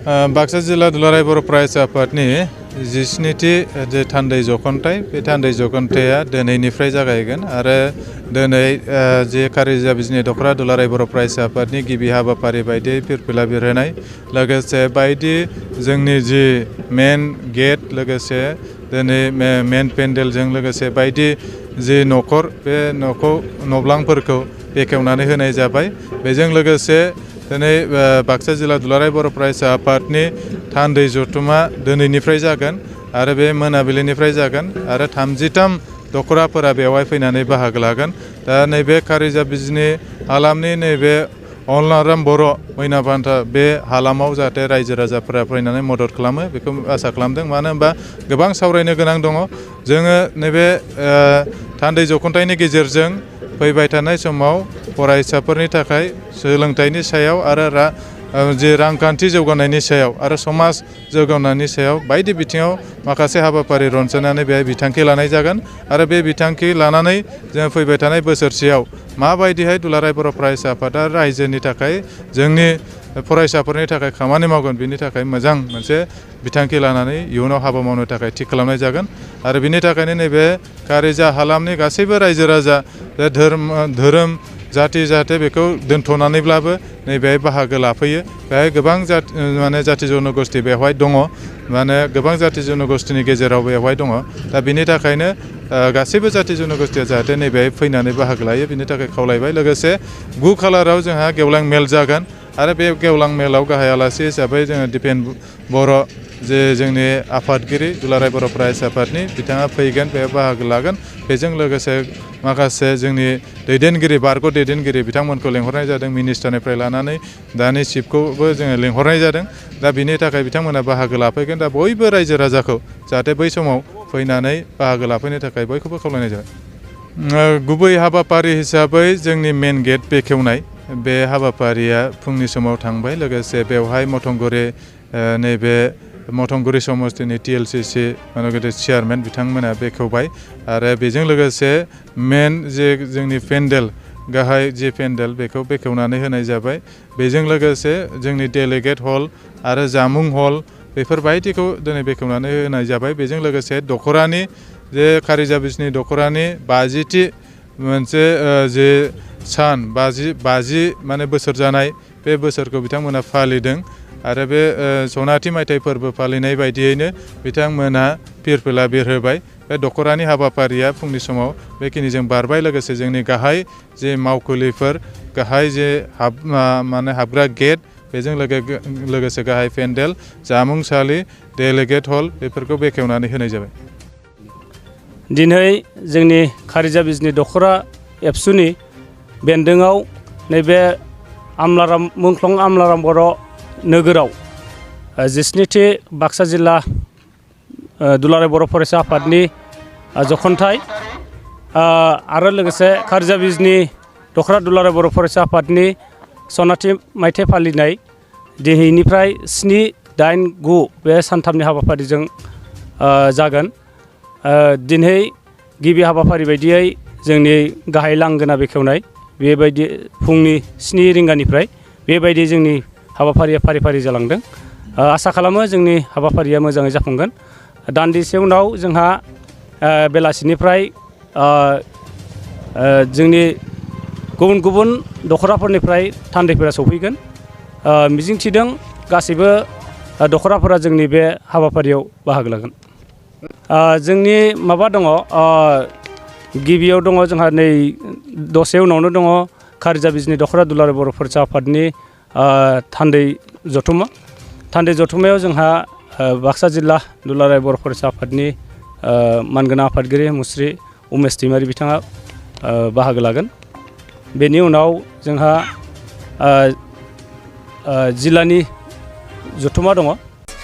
बाक्सा जिल्ला दुलाराय बर' फरायसा आफादनि 17थि थान्दै जख'न्थाइ बे थान्दै जख'न्थाइया दिनैनिफ्राय जागायगोन आरो दिनै जे कारिजा बिजनि दख'रा दुलाराय बर' फरायसा आफादनि गिबि हाबाफारि बायदियै फिरफिला बिरहोनाय लोगोसे बायदि जोंनि जि मेन गेट लोगोसे दिनै मेन पेन्डेलजों लोगोसे बायदि जि न'खर बे न'ब्लांफोरखौ बेखेवनानै होनाय जाबाय। बेजों लोगोसे दिनै बाक्सा जिल्ला दुलाराय बर' फरायसा आफादनि थान्दै जथुमा दिनैनिफ्राय जागोन आरो बे मोनाबिलिनिफ्राय जागोन आरो 33 दख'राफोरा बेवहाय फैनानै बाहागो लागोन। दा नैबे कारिजा बिजनि हालामनि नैबे अलनाराम बर' मैना बान्था बे हालामाव जाहाथे रायजो राजाफोरा फैनानै मदद खालामो बेखौ आसा खालामदों। मानो होनबा गोबां सावरायनो गोनां दङ। जोङो नैबे थान्दै जख'न्थाइनि गेजेरजों फैबाय थानाय समाव फरायसाफोरनि थाखाय सोलोंथाइनि सायाव आरो जे रांखान्थि जौगानायनि सायाव आरो समाज जौगानायनि सायाव बायदि बिथिङाव माखासे हाबाफारि रनसायनानै बेहाय बिथांखि लानाय जागोन आरो बे बिथांखि लानानै जों फैबाय थानाय बोसोरसेयाव माबायदिहाय दुलाराय बर' फरायसा आफादा रायजोनि थाखाय जोंनि फरायसाफोरनि थाखाय खामानि मावगोन बिनि थाखाय मोजां मोनसे बिथांखि लानानै इयुनाव हाबा मावनो थाखाय थि खालामनाय जागोन आरो बिनि थाखायनो नैबे कारिजा हालामनि गासैबो रायजो राजा धोरोम जाथि जाहाथे बेखौ दोनथ'नानैब्लाबो नैबेहाय बाहागो लाफैयो। बेहाय गोबां जाथि जन'गोष्ठि बेवहाय दङ, माने गोबां जाथि जन'गोष्ठिनि गेजेराव बेवहाय दङ। दा बिनि थाखायनो गासैबो जाथि जन'गोष्ठिया जाहाथे नैबेहाय फैनानै बाहागो लायो बिनि थाखाय खावलायबाय। लोगोसे 9 खालाराव जोंहा गेवलां मेल जागोन आरो बे गेवलां मेलाव गाहाय आलासि हिसाबै जोङो दिपेन बर' जे जोंनि आफादगिरि दुलाराय बर' फरायसा आफादनि बिथाङा फैगोन, बेयाव बाहागो लागोन। बेजों लोगोसे माखासे जोंनि दैदेनगिरि बारग' दैदेनगिरि बिथांमोनखौ लेंहरनाय जादों। मिनिस्टारनिफ्राय लानानै दानि चिफखौबो जोङो लेंहरनाय जादों। दा बिनि थाखाय बिथांमोना बाहागो लाफैगोन। दा बयबो रायजो राजाखौ जाहाथे बै समाव फैनानै बाहागो लाफैनो थाखाय बयखौबो खावलायनाय जाबाय। गुबै हाबाफारि हिसाबै जोंनि मेन गेट बेखेवनाय बे हाबाफारिया फुंनि समाव थांबाय। लोगोसे बेवहाय नैबे मथंगुरि समस्तिनि TLCC चेयारमेन बिथांमोना बेखेवबाय आरो बेजों लोगोसे मेन जे जोंनि पेन्डेल गाहाय जे पेन्डेल बेखौ बेखेवनानै होनाय जाबाय। बेजों लोगोसे जोंनि डेलिगेट हल आरो जामुं हल बेफोरबायदिखौ दिनै बेखेवनानै होनाय जाबाय। बेजों लोगोसे दख'रानि जे कारिजा बिजनि दख'रानि 50थि मोनसे जे सान 50 माने बोसोर जानाय बे बोसोरखौ बिथांमोना फालिदों आरो बे सनाथि मायथाइ फोरबो फालिनाय बायदियैनो बिथांमोना फिरफिला बिरहोबाय। बे दख'रानि हाबाफारिया फुंनि समाव बेखिनिजों बारबाय। लोगोसे जोंनि गाहाय जे मावखुलिफोर गाहाय जे हाबग्रा गेट बेजों लोगोसे गाहाय पेन्डेल जामुंसालि डेलिगेट हल बेफोरखौ बेखेवनानै होनाय जाबाय। दिनै जोंनि कारिजा बिजनि दख'रा एबसुनि बेन्दोङाव नैबे मुंख्लं आमलाराम बर' नोगोराव 17थि बाक्सा जिल्ला दुलाराय बर' फरायसा आफादनि जख'न्थाइ आरो लोगोसे कारिजा बिजनि दख'रा दुलाराय बर' फरायसा आफादनि सनाथि मायथाइ फालिनाय दिनैनिफ्राय 7, 8, 9 बे सानथामनि हाबाफारिजों जागोन। दिनै गिबि हाबाफारि बायदियै जोंनि गाहाय लांगोना बेखेवनाय बेबायदि फुंनि 7 रिंगानिफ्राय बेबायदि जोंनि हाबाफारिया फारि फारि जालांदों। आसा खालामो जोंनि हाबाफारिया मोजाङै जाफुंगोन। दान्दिसे उनाव जोंहा बेलासिनिफ्राय जोंनि गुबुन गुबुन दख'राफोरनिफ्राय थान्दैफोरा सफैगोन। मिजिंथिदों गासैबो दख'राफोरा जोंनि बे हाबाफारियाव बाहागो लागोन। जोंनि माबा दङ, गिबियाव दङ जोंहा नै दसे उनावनो दङ कारिजा बिजनि दख'रा दुलाराय बर' फरायसा आफादनि थान्दै जथुमायाव जोंहा बाक्सा जिल्ला दुलाराय बर' फरायसा आफादनि मानगोनां आफादगिरि मुस्रि उमेश दैमारि बिथाङा बाहागो लागोन। बेनि उनाव जोंहा जिल्लानि जथुमा दङ।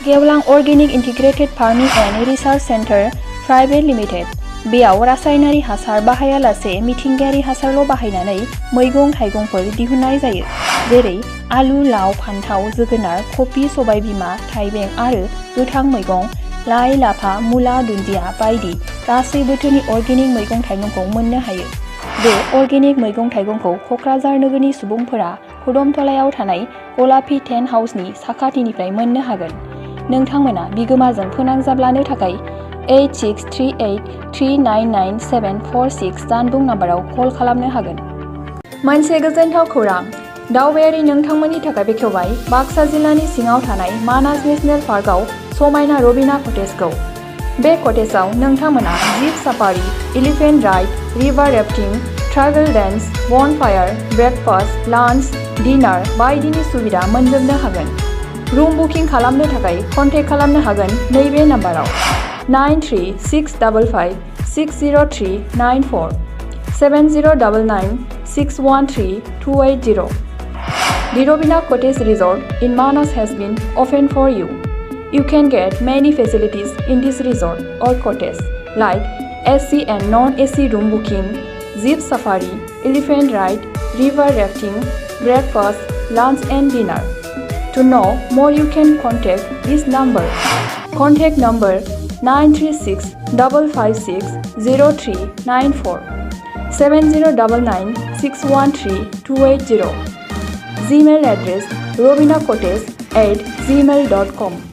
गेवलां organic integrated farming and research centre private limited. बेयाव रासायनारि हासार बाहायालासे मिथिंगायारि हासारल' बाहायनानै मैगं थाइगंफोर दिहुननाय जायो। जेरै आलु, लाव, फान्थाव, जोगोनार, कफि, सबायबिमा, थाइबें आरो गोथां मैगं, लाइ, लाफा, मुला, दुन्दिया बायदि गासै बोथोरनि अर्गेनिक मैगं थाइगंखौ मोननो हायो। बे अर्गेनिक मैगं थाइगंखौ क'क्राझार नोगोरनि सुबुंफोरा खुदमतलायाव थानाय गलापी टेन्ट हाउसनि साखाथिनिफ्राय मोननो हागोन। नोंथांमोना बिगोमाजों फोनांजाबलानो थाखाय 8638399746 जानबुं नाम्बाराव कल खालामनो हागोन। मोनसे गोजोनथाव खौरां, दावबायारि नोंथांमोननि थाखाय बेखेवबाय बाक्सा जिल्लानि सिङाव थानाय मानास नेशनेल पार्कआव समायना रबिना कटेजखौ। बे कटेजआव नोंथांमोना jeep safari, elephant ride, river rafting, tribal dance, bonfire, breakfast, lunch, dinner बायदिनि सुबिदा मोनजोबनो हागोन। रुम बुकिं खालामनो थाखाय कन्टेक्ट खालामनो हागोन नैबे नाम्बाराव 9365060394 7099613280। The Robina Cottage Resort in Manas has been open for you. You can get many facilities in this resort or cottage like AC and non-AC room booking, jeep safari, elephant ride, river rafting, breakfast, lunch and dinner. To know more you can contact this number. Contact number 936-556-0394 7099613280. Gmail address robinacottage@gmail.com.